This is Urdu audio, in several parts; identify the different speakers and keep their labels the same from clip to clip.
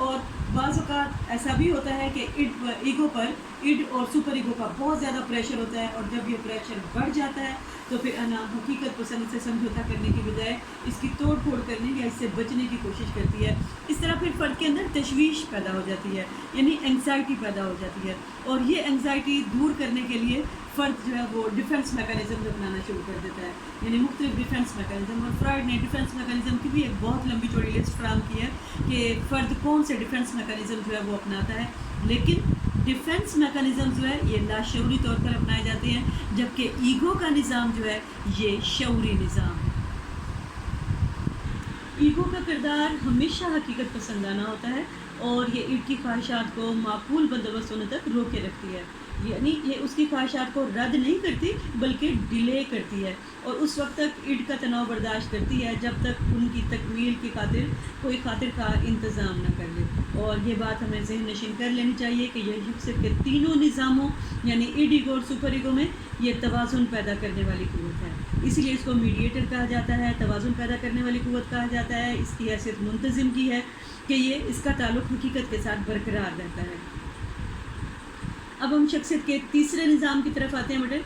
Speaker 1: اور بعض اوقات ایسا بھی ہوتا ہے کہ ایگو پر اڈ اور سپر ایگو کا بہت زیادہ پریشر ہوتا ہے، اور جب یہ پریشر بڑھ جاتا ہے تو پھر انا حقیقت پسند سے سمجھوتا کرنے کی بجائے اس کی توڑ پھوڑ کرنے یا اس سے بچنے کی کوشش کرتی ہے۔ اس طرح پھر فرد کے اندر تشویش پیدا ہو جاتی ہے، یعنی انگزائٹی پیدا ہو جاتی ہے، اور یہ انگزائٹی دور کرنے کے لیے فرد جو ہے وہ ڈیفنس میکانزم اپنانا شروع کر دیتا ہے، یعنی مختلف ڈیفنس میکانزم۔ اور فرائڈ نے ڈیفنس میکانزم کی بھی ایک بہت لمبی چوڑی لسٹ فراہم کی ہے کہ فرد کون سے ڈیفنس میکانزم جو ہے وہ اپناتا ہے، لیکن ڈیفنس میکانزم جو ہے یہ لاشعوری طور پر اپنائے جاتے ہیں، جبکہ ایگو کا نظام جو ہے یہ شعوری نظام ہے۔ ایگو کا کردار ہمیشہ حقیقت پسندانہ ہوتا ہے، اور یہ اڈ کی خواہشات کو معقول بندوبست ہونے تک روکے رکھتی ہے، یعنی یہ اس کی خواہشات کو رد نہیں کرتی بلکہ ڈیلے کرتی ہے، اور اس وقت تک اڈ کا تناؤ برداشت کرتی ہے جب تک ان کی تکمیل کی خاطر کوئی خاطر کا انتظام نہ کر لے۔ اور یہ بات ہمیں ذہن نشین کر لینی چاہیے کہ یہ شخصیت کے تینوں نظاموں یعنی اڈ ایگو اور سپر ایگو میں یہ توازن پیدا کرنے والی قوت ہے، اسی لیے اس کو میڈیٹر کہا جاتا ہے، توازن پیدا کرنے والی قوت کہا جاتا ہے۔ اس کی حیثیت منتظم کی ہے کہ یہ اس کا تعلق حقیقت کے ساتھ برقرار رہتا ہے۔ اب ہم شخصیت کے تیسرے نظام کی طرف آتے ہیں بیٹے،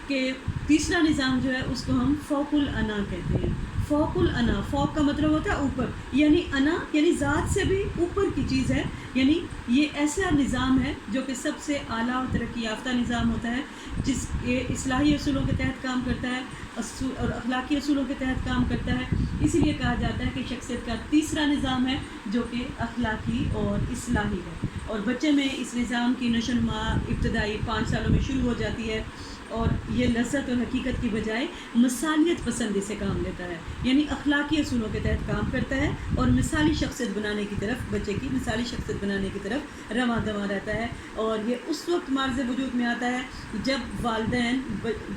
Speaker 1: کہ تیسرا نظام جو ہے اس کو ہم فوق الانا کہتے ہیں۔ فوق الانا، فوق کا مطلب ہوتا ہے اوپر، یعنی انا یعنی ذات سے بھی اوپر کی چیز ہے، یعنی یہ ایسا نظام ہے جو کہ سب سے اعلیٰ اور ترقی یافتہ نظام ہوتا ہے، جس کے اصلاحی اصولوں کے تحت کام کرتا ہے اور اخلاقی اصولوں کے تحت کام کرتا ہے۔ اسی لیے کہا جاتا ہے کہ شخصیت کا تیسرا نظام ہے جو کہ اخلاقی اور اصلاحی ہے، اور بچے میں اس نظام کی نشو و نما ابتدائی 5 سالوں میں شروع ہو جاتی ہے، اور یہ لذت اور حقیقت کی بجائے مثالیت پسندی سے کام لیتا ہے، یعنی اخلاقی اصولوں کے تحت کام کرتا ہے اور مثالی شخصیت بنانے کی طرف، بچے کی مثالی شخصیت بنانے کی طرف رواں دواں رہتا ہے۔ اور یہ اس وقت معرض وجود میں آتا ہے جب والدین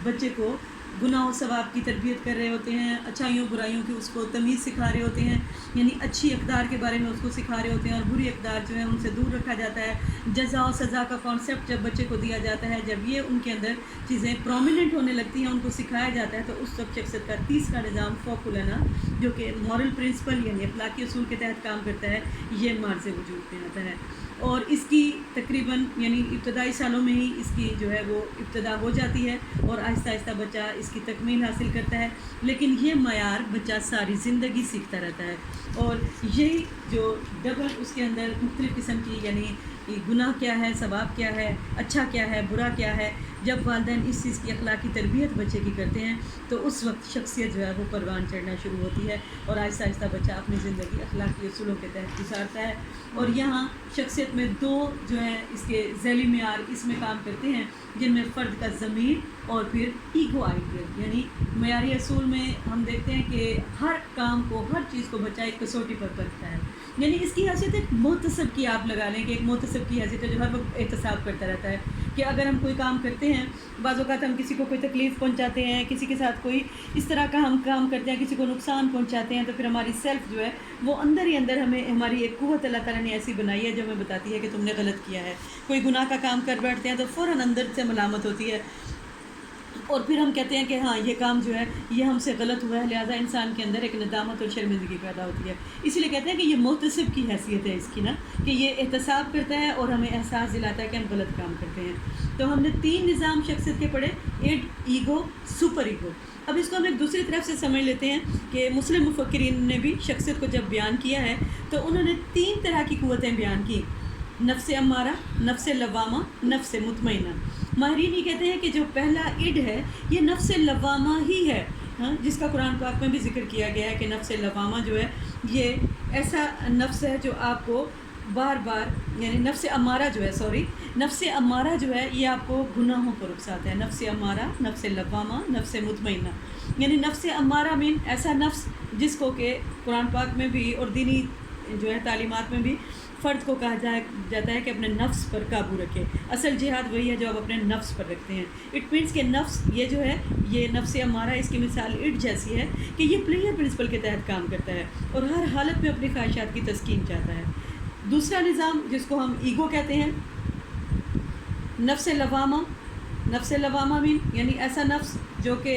Speaker 1: بچے کو گناہ و ثواب کی تربیت کر رہے ہوتے ہیں، اچھائیوں برائیوں کی اس کو تمیز سکھا رہے ہوتے ہیں، یعنی اچھی اقدار کے بارے میں اس کو سکھا رہے ہوتے ہیں، اور بری اقدار جو ہے ان سے دور رکھا جاتا ہے۔ جزا و سزا کا کانسیپٹ جب بچے کو دیا جاتا ہے، جب یہ ان کے اندر چیزیں پرومیننٹ ہونے لگتی ہیں، ان کو سکھایا جاتا ہے، تو اس وقت شخصیت کا تیسرا نظام فوق الانا جو کہ مورل پرنسپل یعنی اخلاقی اصول کے تحت کام کرتا ہے، یہ معرض وجود میں آتا ہے۔ اور اس کی تقریباً یعنی ابتدائی سالوں میں ہی اس کی جو ہے وہ ابتدا ہو جاتی ہے، اور آہستہ آہستہ بچہ اس کی تکمیل حاصل کرتا ہے، لیکن یہ معیار بچہ ساری زندگی سیکھتا رہتا ہے۔ اور یہی جو ڈبل اس کے اندر مختلف قسم کی یعنی گناہ کیا ہے، ثواب کیا ہے، اچھا کیا ہے، برا کیا ہے، جب والدین اس چیز کی اخلاقی تربیت بچے کی کرتے ہیں تو اس وقت شخصیت جو ہے وہ پروان چڑھنا شروع ہوتی ہے، اور آہستہ آہستہ بچہ اپنی زندگی اخلاقی اصولوں کے تحت گزارتا ہے۔ اور یہاں شخصیت میں 2 جو ہیں اس کے ذیلی معیار اس میں کام کرتے ہیں، جن میں فرد کا ضمیر اور پھر ایگو آئیڈیل، یعنی معیاری اصول میں ہم دیکھتے ہیں کہ ہر کام کو، ہر چیز کو بچہ ایک کسوٹی پر پرکھتا ہے، یعنی اس کی حیثیت ایک محتسب کی آپ لگا لیں کہ ایک محتسب کی حیثیت ہے جو ہر وقت احتساب کرتا رہتا ہے کہ اگر ہم کوئی کام کرتے ہیں، بعض اوقات ہم کسی کو کوئی تکلیف پہنچاتے ہیں، کسی کے ساتھ کوئی اس طرح کا ہم کام کرتے ہیں، کسی کو نقصان پہنچاتے ہیں، تو پھر ہماری سیلف جو ہے وہ اندر ہی اندر ہمیں ہماری ایک قوت اللہ تعالیٰ نے ایسی بنائی ہے جو ہمیں بتاتی ہے کہ تم نے غلط کیا ہے۔ کوئی گناہ کا کام کر بیٹھتے ہیں تو فوراً اندر سے ملامت ہوتی ہے، اور پھر ہم کہتے ہیں کہ ہاں یہ کام جو ہے یہ ہم سے غلط ہوا ہے، لہٰذا انسان کے اندر ایک ندامت اور شرمندگی پیدا ہوتی ہے۔ اسی لیے کہتے ہیں کہ یہ محتسب کی حیثیت ہے اس کی نا، کہ یہ احتساب کرتا ہے اور ہمیں احساس دلاتا ہے کہ ہم غلط کام کرتے ہیں۔ تو ہم نے 3 نظام شخصیت کے پڑھے، اڈ، ایگو، سپر ایگو۔ اب اس کو ہم ایک دوسری طرف سے سمجھ لیتے ہیں کہ مسلم مفکرین نے بھی شخصیت کو جب بیان کیا ہے تو انہوں نے 3 طرح کی قوتیں بیان کی: نفس امارہ، نفس لوامہ، نفس مطمئنہ۔ ماہرین یہ کہتے ہیں کہ جو پہلا اڈ ہے یہ نفس لوامہ ہی ہے، جس کا قرآن پاک میں بھی ذکر کیا گیا ہے کہ نفس لوامہ جو ہے یہ ایسا نفس ہے جو آپ کو بار بار یعنی نفس امارہ جو ہے نفس امارہ جو ہے یہ آپ کو گناہوں پر اکساتا ہے۔ نفس امارہ، نفس لوامہ، نفس مطمئنہ، یعنی نفس امارہ میں ایسا نفس جس کو کہ قرآن پاک میں بھی اور دینی جو ہے تعلیمات میں بھی فرد کو کہا جاتا ہے کہ اپنے نفس پر قابو رکھے۔ اصل جہاد وہی ہے جو آپ اپنے نفس پر رکھتے ہیں۔ اٹ مینس کہ نفس یہ جو ہے یہ نفس امارہ، اس کی مثال اٹ جیسی ہے کہ یہ پلیئر پرنسپل کے تحت کام کرتا ہے اور ہر حالت میں اپنی خواہشات کی تسکین چاہتا ہے۔ دوسرا نظام جس کو ہم ایگو کہتے ہیں، نفس لوامہ۔ نفس لوامہ میں یعنی ایسا نفس جو کہ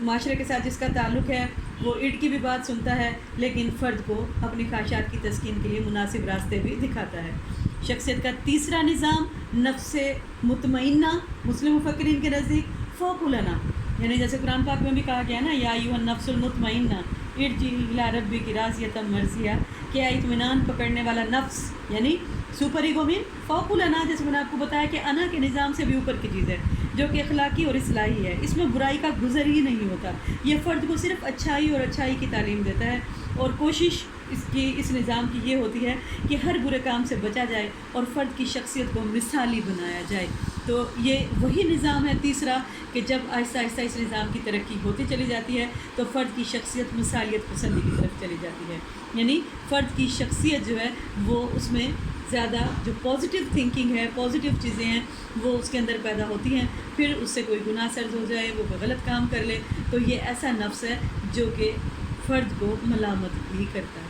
Speaker 1: معاشرے کے ساتھ جس کا تعلق ہے، وہ اڈ کی بھی بات سنتا ہے لیکن فرد کو اپنی خواہشات کی تسکین کے لیے مناسب راستے بھی دکھاتا ہے۔ شخصیت کا تیسرا نظام نفس مطمئنہ، مسلم مفکرین کے نزدیک فوق النا، یعنی جیسے قرآن پاک میں بھی کہا گیا نا، یا ایھا النفس المطمئنہ ارجعی الی ربک راضیۃ مرضیہ، کہ اطمینان پکڑنے والا نفس، یعنی سپر ایگو میں فوق النا، جیسے میں نے آپ کو بتایا کہ انا کے نظام سے بھی اوپر کی چیز ہے، جو کہ اخلاقی اور اصلاحی ہے، اس میں برائی کا گزر ہی نہیں ہوتا، یہ فرد کو صرف اچھائی اور اچھائی کی تعلیم دیتا ہے، اور کوشش اس نظام کی یہ ہوتی ہے کہ ہر برے کام سے بچا جائے اور فرد کی شخصیت کو مثالی بنایا جائے۔ تو یہ وہی نظام ہے تیسرا، کہ جب آہستہ آہستہ اس نظام کی ترقی ہوتی چلی جاتی ہے تو فرد کی شخصیت مثالیت پسندی کی طرف چلی جاتی ہے، یعنی فرد کی شخصیت جو ہے وہ اس میں زیادہ جو پازیٹیو تھنکنگ ہے، پازیٹیو چیزیں ہیں وہ اس کے اندر پیدا ہوتی ہیں، پھر اس سے کوئی گناہ سرد ہو جائے، وہ کوئی غلط کام کر لے تو یہ ایسا نفس ہے جو کہ فرد کو ملامت بھی کرتا ہے۔